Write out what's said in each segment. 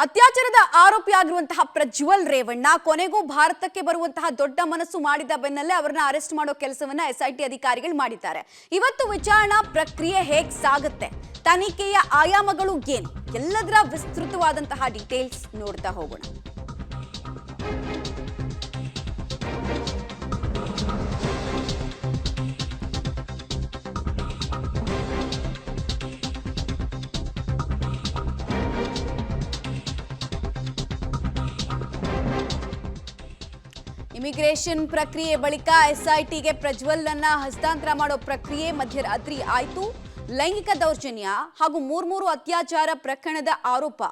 ಅತ್ಯಾಚಾರದ ಆರೋಪಿಯಾಗಿರುವಂತಹ ಪ್ರಜ್ವಲ್ ರೇವಣ್ಣ ಕೊನೆಗೂ ಭಾರತಕ್ಕೆ ಬರುವಂತಹ ದೊಡ್ಡ ಮನಸ್ಸು ಮಾಡಿದ ಬೆನ್ನಲ್ಲೇ ಅವರನ್ನ ಅರೆಸ್ಟ್ ಮಾಡೋ ಕೆಲಸವನ್ನ ಎಸ್ಐಟಿ ಅಧಿಕಾರಿಗಳು ಮಾಡಿದ್ದಾರೆ. ಇವತ್ತು ವಿಚಾರಣಾ ಪ್ರಕ್ರಿಯೆ ಹೇಗೆ ಸಾಗುತ್ತೆ, ತನಿಖೆಯ ಆಯಾಮಗಳು ಏನು, ಎಲ್ಲದರ ವಿಸ್ತೃತವಾದಂತಹ ಡೀಟೇಲ್ಸ್ ನೋಡ್ತಾ ಹೋಗೋಣ. ಇಮಿಗ್ರೇಷನ್ ಪ್ರಕ್ರಿಯೆ ಬಳಿಕ ಎಸ್ಐಟಿಗೆ ಪ್ರಜ್ವಲ್ ಅನ್ನ ಹಸ್ತಾಂತರ ಮಾಡೋ ಪ್ರಕ್ರಿಯೆ ಮಧ್ಯರಾತ್ರಿ ಆಯಿತು. ಲೈಂಗಿಕ ದೌರ್ಜನ್ಯ ಹಾಗೂ ಮೂರು ಅತ್ಯಾಚಾರ ಪ್ರಕರಣದ ಆರೋಪ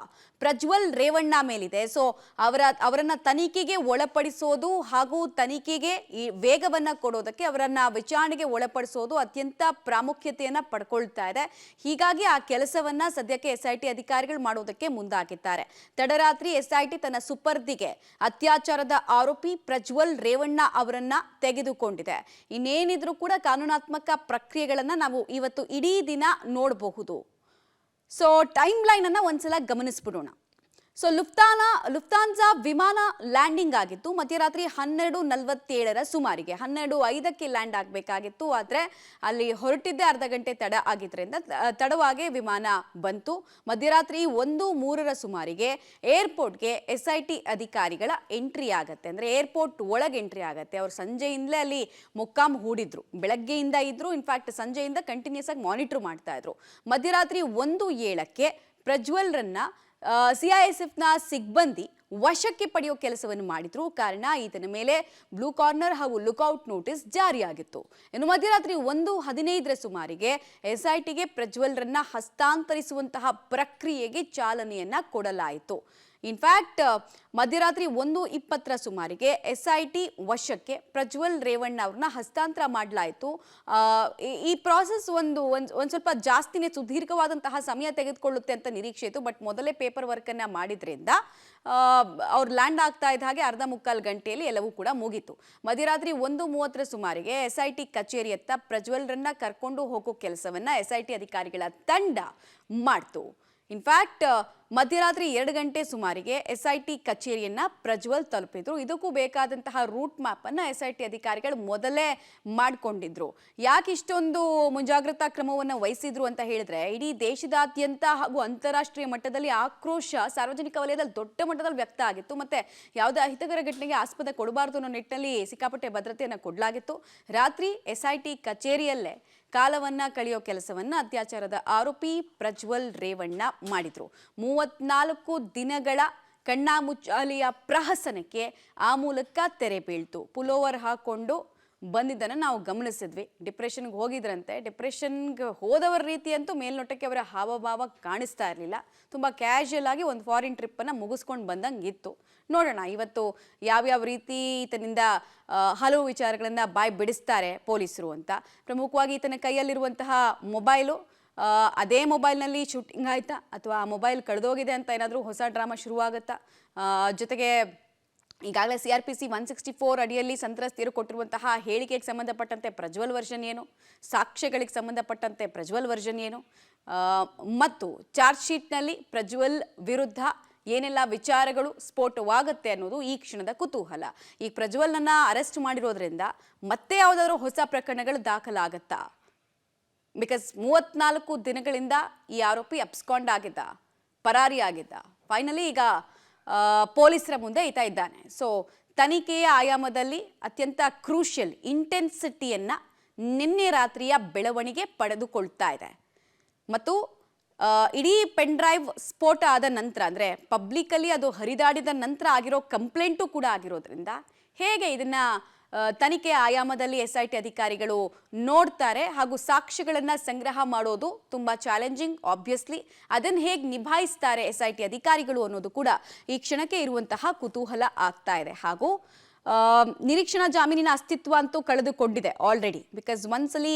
ಪ್ರಜ್ವಲ್ ರೇವಣ್ಣ ಮೇಲಿದೆ. ಸೊ ಅವರನ್ನ ತನಿಖೆಗೆ ಒಳಪಡಿಸೋದು ಹಾಗೂ ತನಿಖೆಗೆ ಈ ವೇಗವನ್ನ ಕೊಡೋದಕ್ಕೆ, ಅವರನ್ನ ವಿಚಾರಣೆಗೆ ಒಳಪಡಿಸೋದು ಅತ್ಯಂತ ಪ್ರಾಮುಖ್ಯತೆಯನ್ನ ಪಡ್ಕೊಳ್ತಾ ಇದೆ. ಹೀಗಾಗಿ ಆ ಕೆಲಸವನ್ನ ಸದ್ಯಕ್ಕೆ ಎಸ್ಐಟಿ ಅಧಿಕಾರಿಗಳು ಮಾಡೋದಕ್ಕೆ ಮುಂದಾಗಿದ್ದಾರೆ. ತಡರಾತ್ರಿ ಎಸ್ಐಟಿ ತನ್ನ ಸುಪರ್ದಿಗೆ ಅತ್ಯಾಚಾರದ ಆರೋಪಿ ಪ್ರಜ್ವಲ್ ರೇವಣ್ಣ ಅವರನ್ನ ತೆಗೆದುಕೊಂಡಿದೆ. ಇನ್ನೇನಿದ್ರೂ ಕೂಡ ಕಾನೂನಾತ್ಮಕ ಪ್ರಕ್ರಿಯೆಗಳನ್ನ ನಾವು ಇವತ್ತು ಇಡೀ ದಿನ ನೋಡಬಹುದು. ಸೊ ಟೈಮ್ ಲೈನ್ ಅನ್ನ ಒಂದ್ಸಲ ಗಮನಿಸ್ಬಿಡೋಣ. ಸೊ ಲುಫ್ತಾನ್ಸಾ ವಿಮಾನ ಲ್ಯಾಂಡಿಂಗ್ ಆಗಿತ್ತು ಮಧ್ಯರಾತ್ರಿ 12:47 ಸುಮಾರಿಗೆ. 12:05 ಲ್ಯಾಂಡ್ ಆಗಬೇಕಾಗಿತ್ತು, ಆದರೆ ಅಲ್ಲಿ ಹೊರಟಿದ್ದೆ ಅರ್ಧ ಗಂಟೆ ತಡ ಆಗಿದ್ರಿಂದ ತಡವಾಗಿ ವಿಮಾನ ಬಂತು. ಮಧ್ಯರಾತ್ರಿ 1:03 ಸುಮಾರಿಗೆ ಏರ್ಪೋರ್ಟ್ಗೆ ಎಸ್ಐಟಿ ಅಧಿಕಾರಿಗಳ ಎಂಟ್ರಿ ಆಗತ್ತೆ. ಅಂದರೆ ಏರ್ಪೋರ್ಟ್ ಒಳಗೆ ಎಂಟ್ರಿ ಆಗತ್ತೆ. ಅವ್ರು ಸಂಜೆಯಿಂದಲೇ ಅಲ್ಲಿ ಮೊಕ್ಕಾಂ ಹೂಡಿದ್ರು, ಬೆಳಗ್ಗೆಯಿಂದ ಇದ್ರು. ಇನ್ಫ್ಯಾಕ್ಟ್ ಸಂಜೆಯಿಂದ ಕಂಟಿನ್ಯೂಸ್ ಆಗಿ ಮಾನಿಟರ್ ಮಾಡ್ತಾ ಇದ್ರು. ಮಧ್ಯರಾತ್ರಿ 1:07 ಪ್ರಜ್ವಲ್ರನ್ನ ಸಿಐಎಸ್ಎಫ್ನ ಸಿಬ್ಬಂದಿ ವಶಕ್ಕೆ ಪಡೆಯೋ ಕೆಲಸವನ್ನು ಮಾಡಿದ್ರು. ಕಾರಣ ಈತನ ಮೇಲೆ ಬ್ಲೂ ಕಾರ್ನರ್ ಹಾಗೂ ಲುಕ್ಔಟ್ ನೋಟಿಸ್ ಜಾರಿಯಾಗಿತ್ತು. ಇನ್ನು ಮಧ್ಯರಾತ್ರಿ 1:15 ಸುಮಾರಿಗೆ ಎಸ್ಐಟಿಗೆ ಪ್ರಜ್ವಲ್ರನ್ನ ಹಸ್ತಾಂತರಿಸುವಂತಹ ಪ್ರಕ್ರಿಯೆಗೆ ಚಾಲನೆಯನ್ನ ಕೊಡಲಾಯಿತು. ಇನ್ಫ್ಯಾಕ್ಟ್ ಮಧ್ಯರಾತ್ರಿ 1:20 ಸುಮಾರಿಗೆ ಎಸ್ಐಟಿ ವಶಕ್ಕೆ ಪ್ರಜ್ವಲ್ ರೇವಣ್ಣ ಅವ್ರನ್ನ ಹಸ್ತಾಂತರ ಮಾಡಲಾಯಿತು. ಈ ಪ್ರಾಸೆಸ್ ಒಂದು ಸ್ವಲ್ಪ ಜಾಸ್ತಿನೇ ಸುದೀರ್ಘವಾದಂತಹ ಸಮಯ ತೆಗೆದುಕೊಳ್ಳುತ್ತೆ ಅಂತ ನಿರೀಕ್ಷೆ ಇತ್ತು. ಬಟ್ ಮೊದಲೇ ಪೇಪರ್ ವರ್ಕನ್ನು ಮಾಡಿದ್ರಿಂದ ಅವ್ರು ಲ್ಯಾಂಡ್ ಆಗ್ತಾ ಇದ್ದ ಹಾಗೆ ಅರ್ಧ ಮುಕ್ಕಾಲು ಗಂಟೆಯಲ್ಲಿ ಎಲ್ಲವೂ ಕೂಡ ಮುಗೀತು. ಮಧ್ಯರಾತ್ರಿ 1:30 ಸುಮಾರಿಗೆ ಎಸ್ಐಟಿ ಕಚೇರಿಯತ್ತ ಪ್ರಜ್ವಲ್ರನ್ನ ಕರ್ಕೊಂಡು ಹೋಗೋ ಕೆಲಸವನ್ನ ಎಸ್ಐಟಿ ಅಧಿಕಾರಿಗಳ ತಂಡ ಮಾಡ್ತು. ಇನ್ಫ್ಯಾಕ್ಟ್ ಮಧ್ಯರಾತ್ರಿ 2 ಗಂಟೆ ಸುಮಾರಿಗೆ ಎಸ್ಐಟಿ ಕಚೇರಿಯನ್ನ ಪ್ರಜ್ವಲ್ ತಲುಪಿದ್ರು. ಇದಕ್ಕೂ ಬೇಕಾದಂತಹ ರೂಟ್ ಮ್ಯಾಪ್ ಅನ್ನ ಎಸ್ಐಟಿ ಅಧಿಕಾರಿಗಳು ಮೊದಲೇ ಮಾಡಿಕೊಂಡಿದ್ರು. ಯಾಕೆ ಇಷ್ಟೊಂದು ಮುಂಜಾಗ್ರತಾ ಕ್ರಮವನ್ನು ವಹಿಸಿದ್ರು ಅಂತ ಹೇಳಿದ್ರೆ, ಇಡೀ ದೇಶದಾದ್ಯಂತ ಹಾಗೂ ಅಂತಾರಾಷ್ಟ್ರೀಯ ಮಟ್ಟದಲ್ಲಿ ಆಕ್ರೋಶ ಸಾರ್ವಜನಿಕ ವಲಯದಲ್ಲಿ ದೊಡ್ಡ ಮಟ್ಟದಲ್ಲಿ ವ್ಯಕ್ತ ಆಗಿತ್ತು. ಮತ್ತೆ ಯಾವುದೇ ಅಹಿತಕರ ಘಟನೆಗೆ ಆಸ್ಪದ ಕೊಡಬಾರದು ಅನ್ನೋ ನಿಟ್ಟಿನಲ್ಲಿ ಸಿಕ್ಕಾಪಟ್ಟೆ ಭದ್ರತೆಯನ್ನು ಕೊಡಲಾಗಿತ್ತು. ರಾತ್ರಿ ಎಸ್ಐಟಿ ಕಚೇರಿಯಲ್ಲೇ ಕಾಲವನ್ನ ಕಳೆಯೋ ಕೆಲಸವನ್ನ ಅತ್ಯಾಚಾರದ ಆರೋಪಿ ಪ್ರಜ್ವಲ್ ರೇವಣ್ಣ ಮಾಡಿದ್ರು. 34 ದಿನಗಳ ಕಣ್ಣಾಮುಚ್ಚಾಲೆಯ ಪ್ರಹಸನಕ್ಕೆ ಆ ಮೂಲಕ ತೆರೆ ಬೀಳ್ತು. ಪುಲೋವರ್ ಹಾಕೊಂಡು ಬಂದಿದ್ದನ್ನು ನಾವು ಗಮನಿಸಿದ್ವಿ. ಡಿಪ್ರೆಷನ್ಗೆ ಹೋಗಿದ್ರಂತೆ. ಡಿಪ್ರೆಷನ್ಗೆ ಹೋದವರ ರೀತಿ ಅಂತೂ ಮೇಲ್ನೋಟಕ್ಕೆ ಅವರ ಹಾವಭಾವ ಕಾಣಿಸ್ತಾ ಇರಲಿಲ್ಲ. ತುಂಬ ಕ್ಯಾಶುಯಲ್ ಆಗಿ ಒಂದು ಫಾರಿನ್ ಟ್ರಿಪ್ಪನ್ನು ಮುಗಿಸ್ಕೊಂಡು ಬಂದಂಗೆ ಇತ್ತು. ನೋಡೋಣ ಇವತ್ತು ಯಾವ್ಯಾವ ರೀತಿ ಈತನಿಂದ ಹಲವು ವಿಚಾರಗಳನ್ನು ಬಾಯಿ ಬಿಡಿಸ್ತಾರೆ ಪೊಲೀಸರು ಅಂತ. ಪ್ರಮುಖವಾಗಿ ಈತನ ಕೈಯಲ್ಲಿರುವಂತಹ ಮೊಬೈಲು, ಅದೇ ಮೊಬೈಲ್ನಲ್ಲಿ ಶೂಟಿಂಗ್ ಆಯ್ತಾ ಅಥವಾ ಆ ಮೊಬೈಲ್ ಕಳೆದೋಗಿದೆ ಅಂತ ಏನಾದರೂ ಹೊಸ ಡ್ರಾಮಾ ಶುರುವಾಗುತ್ತಾ? ಜೊತೆಗೆ ಈಗಾಗಲೇ CRPC 164 ಅಡಿಯಲ್ಲಿ ಸಂತ್ರಸ್ತೆಯರು ಕೊಟ್ಟಿರುವಂತಹ ಹೇಳಿಕೆಗೆ ಸಂಬಂಧಪಟ್ಟಂತೆ ಪ್ರಜ್ವಲ್ ವರ್ಷನ್ ಏನು, ಸಾಕ್ಷ್ಯಗಳಿಗೆ ಸಂಬಂಧಪಟ್ಟಂತೆ ಪ್ರಜ್ವಲ್ ವರ್ಷನ್ ಏನು, ಮತ್ತು ಚಾರ್ಜ್ ಶೀಟ್ನಲ್ಲಿ ಪ್ರಜ್ವಲ್ ವಿರುದ್ಧ ಏನೆಲ್ಲ ವಿಚಾರಗಳು ಸ್ಫೋಟವಾಗುತ್ತೆ ಅನ್ನೋದು ಈ ಕ್ಷಣದ ಕುತೂಹಲ. ಈ ಪ್ರಜ್ವಲ್ನನ್ನ ಅರೆಸ್ಟ್ ಮಾಡಿರೋದ್ರಿಂದ ಮತ್ತೆ ಯಾವುದಾದ್ರೂ ಹೊಸ ಪ್ರಕರಣಗಳು ದಾಖಲಾಗತ್ತಾ? ಬಿಕಾಸ್ 34 ದಿನಗಳಿಂದ ಈ ಆರೋಪಿ ಅಬ್ಸ್ಕಾಂಡ್ ಆಗಿದ್ದ, ಪರಾರಿ ಆಗಿದ್ದ. ಫೈನಲಿ ಈಗ ಪೊಲೀಸರ ಮುಂದೆ ಈತ ಇದ್ದಾನೆ. ಸೊ ತನಿಖೆಯ ಆಯಾಮದಲ್ಲಿ ಅತ್ಯಂತ ಕ್ರೂಷಿಯಲ್ ಇಂಟೆನ್ಸಿಟಿಯನ್ನ ನಿನ್ನೆ ರಾತ್ರಿಯ ಬೆಳವಣಿಗೆ ಪಡೆದುಕೊಳ್ತಾ ಇದೆ. ಮತ್ತು ಇಡೀ ಪೆನ್ ಡ್ರೈವ್ ಸ್ಫೋಟ ಆದ ನಂತರ, ಅಂದರೆ ಪಬ್ಲಿಕಲ್ಲಿ ಅದು ಹರಿದಾಡಿದ ನಂತರ ಆಗಿರೋ ಕಂಪ್ಲೇಂಟು ಕೂಡ ಆಗಿರೋದ್ರಿಂದ ಹೇಗೆ ಇದನ್ನ ತನಿಖೆಯ ಆಯಾಮದಲ್ಲಿ ಎಸ್ಐಟಿ ಅಧಿಕಾರಿಗಳು ನೋಡ್ತಾರೆ ಹಾಗೂ ಸಾಕ್ಷ್ಯಗಳನ್ನು ಸಂಗ್ರಹ ಮಾಡೋದು ತುಂಬ ಚಾಲೆಂಜಿಂಗ್. ಆಬ್ವಿಯಸ್ಲಿ ಅದನ್ನು ಹೇಗೆ ನಿಭಾಯಿಸ್ತಾರೆ ಎಸ್ಐಟಿ ಅಧಿಕಾರಿಗಳು ಅನ್ನೋದು ಕೂಡ ಈ ಕ್ಷಣಕ್ಕೆ ಇರುವಂತಹ ಕುತೂಹಲ ಆಗ್ತಾ ಇದೆ. ಹಾಗೂ ನಿರೀಕ್ಷಣಾ ಜಾಮೀನಿನ ಅಸ್ತಿತ್ವ ಅಂತೂ ಕಳೆದುಕೊಂಡಿದೆ ಆಲ್ರೆಡಿ. ಬಿಕಾಸ್ ಒಂದ್ಸಲಿ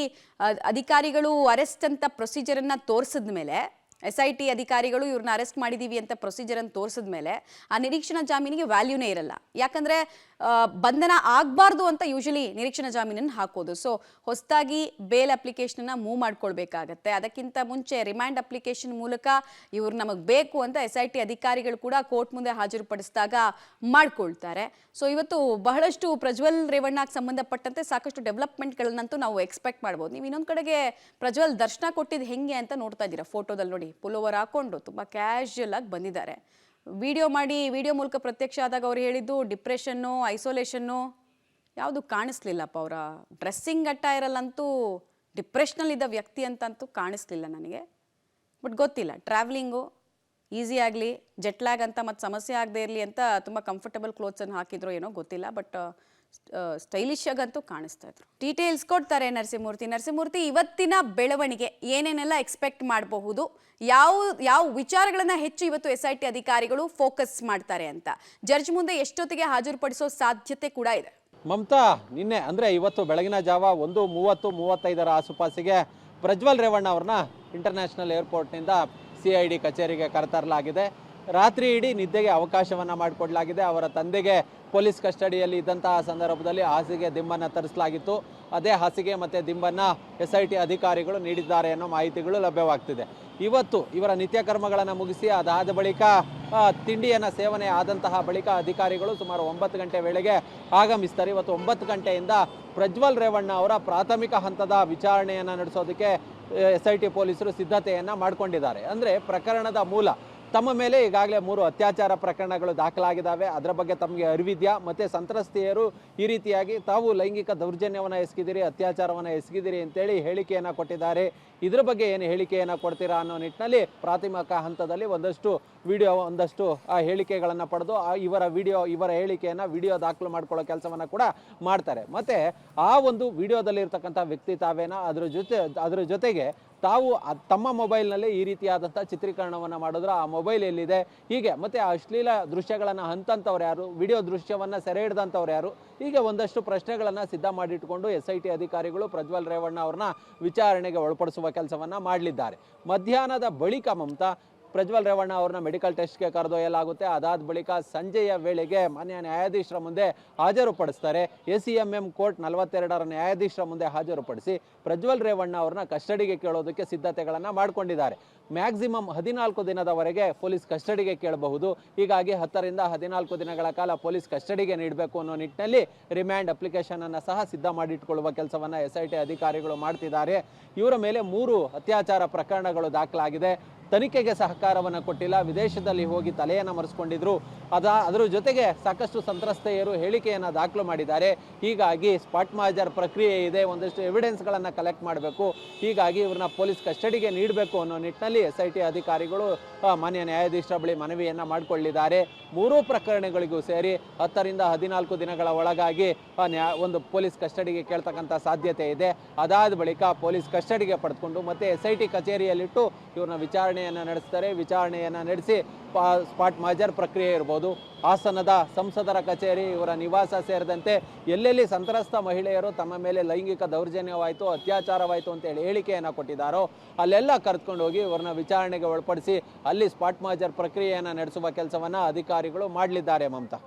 ಅಧಿಕಾರಿಗಳು ಅರೆಸ್ಟ್ ಅಂತ ಪ್ರೊಸೀಜರನ್ನು ತೋರಿಸಿದ ಮೇಲೆ SIT ಅಧಿಕಾರಿಗಳು ಇವ್ರನ್ನ ಅರೆಸ್ಟ್ ಮಾಡಿದೀವಿ ಅಂತ ಪ್ರೊಸೀಜರ್ ಅನ್ನು ತೋರಿಸಿದ ಮೇಲೆ ಆ ನಿರೀಕ್ಷಣಾ ಜಾಮೀನಿಗೆ ವ್ಯಾಲ್ಯೂನೇ ಇರಲ್ಲ. ಯಾಕಂದ್ರೆ ಬಂಧನ ಆಗಬಾರ್ದು ಅಂತ ಯೂಶಲಿ ನಿರೀಕ್ಷಣಾ ಜಾಮೀನನ್ನು ಹಾಕೋದು. ಸೊ ಹೊಸದಾಗಿ ಬೇಲ್ ಅಪ್ಲಿಕೇಶನ್ ಮೂವ್ ಮಾಡ್ಕೊಳ್ಬೇಕಾಗತ್ತೆ. ಅದಕ್ಕಿಂತ ಮುಂಚೆ ರಿಮ್ಯಾಂಡ್ ಅಪ್ಲಿಕೇಶನ್ ಮೂಲಕ ಇವ್ರು ನಮಗೆ ಬೇಕು ಅಂತ SIT ಅಧಿಕಾರಿಗಳು ಕೂಡ ಕೋರ್ಟ್ ಮುಂದೆ ಹಾಜರುಪಡಿಸಿದಾಗ ಮಾಡ್ಕೊಳ್ತಾರೆ. ಸೊ ಇವತ್ತು ಬಹಳಷ್ಟು ಪ್ರಜ್ವಲ್ ರೇವಣ್ಣಗೆ ಸಂಬಂಧಪಟ್ಟಂತೆ ಸಾಕಷ್ಟು ಡೆವಲಪ್ಮೆಂಟ್ಗಳನ್ನಂತೂ ನಾವು ಎಕ್ಸ್ಪೆಕ್ಟ್ ಮಾಡ್ಬೋದು. ನೀವು ಇನ್ನೊಂದು ಕಡೆಗೆ ಪ್ರಜ್ವಲ್ ದರ್ಶನ ಕೊಟ್ಟಿದ್ದು ಹೆಂಗೆ ಅಂತ ನೋಡ್ತಾ ಇದ್ದೀರಾ ಫೋಟೋದಲ್ಲಿ ನೋಡಿ. ಪುಲೋವರ್ ಹಾಕೊಂಡು ತುಂಬ ಕ್ಯಾಶುಯಲ್ ಆಗಿ ಬಂದಿದ್ದಾರೆ. ವಿಡಿಯೋ ಮೂಲಕ ಪ್ರತ್ಯಕ್ಷ ಆದಾಗ ಅವ್ರು ಹೇಳಿದ್ದು ಡಿಪ್ರೆಷನ್ನು, ಐಸೋಲೇಷನ್ನು ಯಾವುದು ಕಾಣಿಸ್ಲಿಲ್ಲಪ್ಪ. ಅವರ ಡ್ರೆಸ್ಸಿಂಗ್ ಅಟ್ಟೈರಲ್ಲಂತೂ ಡಿಪ್ರೆಷನಲ್ಲಿದ್ದ ವ್ಯಕ್ತಿ ಅಂತಂತೂ ಕಾಣಿಸ್ಲಿಲ್ಲ ನನಗೆ. ಬಟ್ ಗೊತ್ತಿಲ್ಲ, ಟ್ರಾವೆಲಿಂಗು ಈಸಿ ಆಗಲಿ, ಜೆಟ್ಲ್ಯಾಗ್ ಅಂತ ಮತ್ತು ಸಮಸ್ಯೆ ಆಗದೆ ಇರಲಿ ಅಂತ ತುಂಬ ಕಂಫರ್ಟಬಲ್ ಕ್ಲೋತ್ಸನ್ನು ಹಾಕಿದ್ರು ಏನೋ ಗೊತ್ತಿಲ್ಲ. ಬಟ್ ಸ್ಟೈಲಿಶ್ ಆಗಂತೂ ಕಾಣಿಸ್ತಾ ಇದ್ರು. ಡೀಟೇಲ್ಸ್ ಕೊಡ್ತಾರೆ ನರಸಿಂಹಮೂರ್ತಿ. ಇವತ್ತಿನ ಬೆಳವಣಿಗೆ ಏನೇನೆಲ್ಲ ಎಕ್ಸ್ಪೆಕ್ಟ್ ಮಾಡಬಹುದು, ಯಾವ ವಿಚಾರಗಳನ್ನ ಹೆಚ್ಚು ಇವತ್ತು SIT ಅಧಿಕಾರಿಗಳು ಫೋಕಸ್ ಮಾಡ್ತಾರೆ ಅಂತ, ಜಡ್ಜ್ ಮುಂದೆ ಎಷ್ಟೊತ್ತಿಗೆ ಹಾಜರುಪಡಿಸೋ ಸಾಧ್ಯತೆ ಕೂಡ ಇದೆ. ಮಮತಾ, ನಿನ್ನೆ ಅಂದರೆ ಇವತ್ತು ಬೆಳಗಿನ ಜಾವ 1:30-35 ಆಸುಪಾಸಿಗೆ ಪ್ರಜ್ವಲ್ ರೇವಣ್ಣ ಅವ್ರನ್ನ ಇಂಟರ್ನ್ಯಾಷನಲ್ ಏರ್ಪೋರ್ಟ್ನಿಂದ CID ಕಚೇರಿಗೆ ಕರೆತರಲಾಗಿದೆ. ರಾತ್ರಿ ಇಡೀ ನಿದ್ದೆಗೆ ಅವಕಾಶವನ್ನು ಮಾಡಿಕೊಡಲಾಗಿದೆ. ಅವರ ತಂದೆಗೆ ಪೊಲೀಸ್ ಕಸ್ಟಡಿಯಲ್ಲಿ ಇದ್ದಂತಹ ಸಂದರ್ಭದಲ್ಲಿ ಹಾಸಿಗೆ ದಿಂಬನ್ನು ತರಿಸಲಾಗಿತ್ತು. ಅದೇ ಹಾಸಿಗೆ ಮತ್ತು ದಿಂಬನ್ನು SIT ಅಧಿಕಾರಿಗಳು ನೀಡಿದ್ದಾರೆ ಅನ್ನೋ ಮಾಹಿತಿಗಳು ಲಭ್ಯವಾಗ್ತಿದೆ. ಇವತ್ತು ಇವರ ನಿತ್ಯ ಕರ್ಮಗಳನ್ನು ಮುಗಿಸಿ ಅದಾದ ಬಳಿಕ ತಿಂಡಿಯನ್ನು ಸೇವನೆ ಆದಂತಹ ಬಳಿಕ ಅಧಿಕಾರಿಗಳು ಸುಮಾರು 9 ಗಂಟೆ ವೇಳೆಗೆ ಆಗಮಿಸ್ತಾರೆ. ಇವತ್ತು 9 ಗಂಟೆಯಿಂದ ಪ್ರಜ್ವಲ್ ರೇವಣ್ಣ ಅವರ ಪ್ರಾಥಮಿಕ ಹಂತದ ವಿಚಾರಣೆಯನ್ನು ನಡೆಸೋದಕ್ಕೆ SIT ಪೊಲೀಸರು ಸಿದ್ಧತೆಯನ್ನು ಮಾಡಿಕೊಂಡಿದ್ದಾರೆ. ಅಂದರೆ ಪ್ರಕರಣದ ಮೂಲ ತಮ್ಮ ಮೇಲೆ ಈಗಾಗಲೇ 3 ಅತ್ಯಾಚಾರ ಪ್ರಕರಣಗಳು ದಾಖಲಾಗಿದ್ದಾವೆ. ಅದರ ಬಗ್ಗೆ ತಮಗೆ ಅರಿವಿದೆಯಾ? ಮತ್ತು ಸಂತ್ರಸ್ತೆಯರು ಈ ರೀತಿಯಾಗಿ ತಾವು ಲೈಂಗಿಕ ದೌರ್ಜನ್ಯವನ್ನು ಎಸಗಿದಿರಿ, ಅತ್ಯಾಚಾರವನ್ನು ಎಸಗಿದಿರಿ ಅಂತೇಳಿ ಹೇಳಿಕೆಯನ್ನು ಕೊಟ್ಟಿದ್ದಾರೆ. ಇದರ ಬಗ್ಗೆ ಏನು ಹೇಳಿಕೆಯನ್ನು ಕೊಡ್ತೀರಾ ಅನ್ನೋ ನಿಟ್ಟಿನಲ್ಲಿ ಪ್ರಾಥಮಿಕ ಹಂತದಲ್ಲಿ ಒಂದಷ್ಟು ಹೇಳಿಕೆಗಳನ್ನು ಪಡೆದು ಇವರ ಹೇಳಿಕೆಯನ್ನು ವಿಡಿಯೋ ದಾಖಲು ಮಾಡ್ಕೊಳ್ಳೋ ಕೆಲಸವನ್ನು ಕೂಡ ಮಾಡ್ತಾರೆ. ಮತ್ತು ಆ ಒಂದು ವಿಡಿಯೋದಲ್ಲಿ ಇರ್ತಕ್ಕಂಥ ವ್ಯಕ್ತಿ ತಾವೇನೋ ಅದರ ಜೊತೆಗೆ ತಾವು ತಮ್ಮ ಮೊಬೈಲ್ನಲ್ಲಿ ಈ ರೀತಿಯಾದಂಥ ಚಿತ್ರೀಕರಣವನ್ನು ಮಾಡಿದ್ರು, ಆ ಮೊಬೈಲ್ ಎಲ್ಲಿದೆ, ಹೀಗೆ ಮತ್ತು ಆ ಅಶ್ಲೀಲ ದೃಶ್ಯಗಳನ್ನು ಹಂತಂಥವ್ರು ಯಾರು, ವಿಡಿಯೋ ದೃಶ್ಯವನ್ನು ಸೆರೆ ಹಿಡಿದಂಥವ್ರು ಯಾರು, ಹೀಗೆ ಒಂದಷ್ಟು ಪ್ರಶ್ನೆಗಳನ್ನು ಸಿದ್ಧ ಮಾಡಿಟ್ಕೊಂಡು SIT ಅಧಿಕಾರಿಗಳು ಪ್ರಜ್ವಲ್ ರೇವಣ್ಣ ಅವ್ರನ್ನ ವಿಚಾರಣೆಗೆ ಒಳಪಡಿಸುವ ಕೆಲಸವನ್ನು ಮಾಡಲಿದ್ದಾರೆ. ಮಧ್ಯಾಹ್ನದ ಬಳಿಕ ಮಮತಾ ಪ್ರಜ್ವಲ್ ರೇವಣ್ಣ ಅವ್ರನ್ನ ಮೆಡಿಕಲ್ ಟೆಸ್ಟ್ಗೆ ಕರೆದೊಯ್ಯಲಾಗುತ್ತೆ. ಅದಾದ ಬಳಿಕ ಸಂಜೆಯ ವೇಳೆಗೆ ಮಾನ್ಯ ನ್ಯಾಯಾಧೀಶರ ಮುಂದೆ ಹಾಜರುಪಡಿಸ್ತಾರೆ. ACMM ಕೋರ್ಟ್ 42ರ ನ್ಯಾಯಾಧೀಶರ ಮುಂದೆ ಹಾಜರುಪಡಿಸಿ ಪ್ರಜ್ವಲ್ ರೇವಣ್ಣ ಅವ್ರನ್ನ ಕಸ್ಟಡಿಗೆ ಕೇಳೋದಕ್ಕೆ ಸಿದ್ಧತೆಗಳನ್ನು ಮಾಡಿಕೊಂಡಿದ್ದಾರೆ. ಮ್ಯಾಕ್ಸಿಮಮ್ 14 ದಿನದವರೆಗೆ ಪೊಲೀಸ್ ಕಸ್ಟಡಿಗೆ ಕೇಳಬಹುದು. ಹೀಗಾಗಿ 10ರಿಂದ 14 ದಿನಗಳ ಕಾಲ ಪೊಲೀಸ್ ಕಸ್ಟಡಿಗೆ ನೀಡಬೇಕು ಅನ್ನೋ ನಿಟ್ಟಿನಲ್ಲಿ ರಿಮ್ಯಾಂಡ್ ಅಪ್ಲಿಕೇಶನ್ ಅನ್ನು ಸಹ ಸಿದ್ಧ ಮಾಡಿಟ್ಕೊಳ್ಳುವ ಕೆಲಸವನ್ನು SIT ಅಧಿಕಾರಿಗಳು ಮಾಡ್ತಿದ್ದಾರೆ. ಇವರ ಮೇಲೆ 3 ಅತ್ಯಾಚಾರ ಪ್ರಕರಣಗಳು ದಾಖಲಾಗಿದೆ. ತನಿಖೆಗೆ ಸಹಕಾರವನ್ನು ಕೊಟ್ಟಿಲ್ಲ, ವಿದೇಶದಲ್ಲಿ ಹೋಗಿ ತಲೆಯನ್ನು ಮರೆಸ್ಕೊಂಡಿದ್ರು. ಅದರ ಜೊತೆಗೆ ಸಾಕಷ್ಟು ಸಂತ್ರಸ್ತೆಯರು ಹೇಳಿಕೆಯನ್ನು ದಾಖಲು ಮಾಡಿದ್ದಾರೆ. ಹೀಗಾಗಿ ಸ್ಪಾಟ್ ಮಾಜರ್ ಪ್ರಕ್ರಿಯೆ ಇದೆ, ಒಂದಷ್ಟು ಎವಿಡೆನ್ಸ್ಗಳನ್ನು ಕಲೆಕ್ಟ್ ಮಾಡಬೇಕು. ಹೀಗಾಗಿ ಇವ್ರನ್ನ ಪೊಲೀಸ್ ಕಸ್ಟಡಿಗೆ ನೀಡಬೇಕು ಅನ್ನೋ ನಿಟ್ಟಿನಲ್ಲಿ SIT ಅಧಿಕಾರಿಗಳು ಮಾನ್ಯ ನ್ಯಾಯಾಧೀಶರ ಬಳಿ ಮನವಿಯನ್ನು ಮಾಡಿಕೊಳ್ಳಿದ್ದಾರೆ. 3 ಪ್ರಕರಣಗಳಿಗೂ ಸೇರಿ 10ರಿಂದ 14 ದಿನಗಳ ಒಳಗಾಗಿ ಒಂದು ಪೊಲೀಸ್ ಕಸ್ಟಡಿಗೆ ಕೇಳ್ತಕ್ಕಂಥ ಸಾಧ್ಯತೆ ಇದೆ. ಅದಾದ ಬಳಿಕ ಪೊಲೀಸ್ ಕಸ್ಟಡಿಗೆ ಪಡೆದುಕೊಂಡು ಮತ್ತೆ SIT ಕಚೇರಿಯಲ್ಲಿಟ್ಟು ಇವ್ರನ್ನ ವಿಚಾರಣೆಯನ್ನು ನಡೆಸ್ತಾರೆ. ವಿಚಾರಣೆಯನ್ನು ನಡೆಸಿ ಸ್ಪಾಟ್ ಮಾಜರ್ ಪ್ರಕ್ರಿಯೆ ಇರ್ಬೋದು, ಹಾಸನದ ಸಂಸದರ ಕಚೇರಿ, ಇವರ ನಿವಾಸ ಸೇರಿದಂತೆ ಎಲ್ಲೆಲ್ಲಿ ಸಂತ್ರಸ್ತ ಮಹಿಳೆಯರು ತಮ್ಮ ಮೇಲೆ ಲೈಂಗಿಕ ದೌರ್ಜನ್ಯವಾಯಿತು, ಅತ್ಯಾಚಾರವಾಯಿತು ಅಂತೇಳಿ ಹೇಳಿಕೆಯನ್ನು ಕೊಟ್ಟಿದ್ದಾರೋ ಅಲ್ಲೆಲ್ಲ ಕರೆದುಕೊಂಡು ಹೋಗಿ ಇವ್ರನ್ನ ವಿಚಾರಣೆಗೆ ಒಳಪಡಿಸಿ ಅಲ್ಲಿ ಸ್ಪಾಟ್ ಮಾಜರ್ ಪ್ರಕ್ರಿಯೆಯನ್ನು ನಡೆಸುವ ಕೆಲಸವನ್ನು ಅಧಿಕಾರಿಗಳು ಮಾಡಲಿದ್ದಾರೆ. ಮಮತಾ.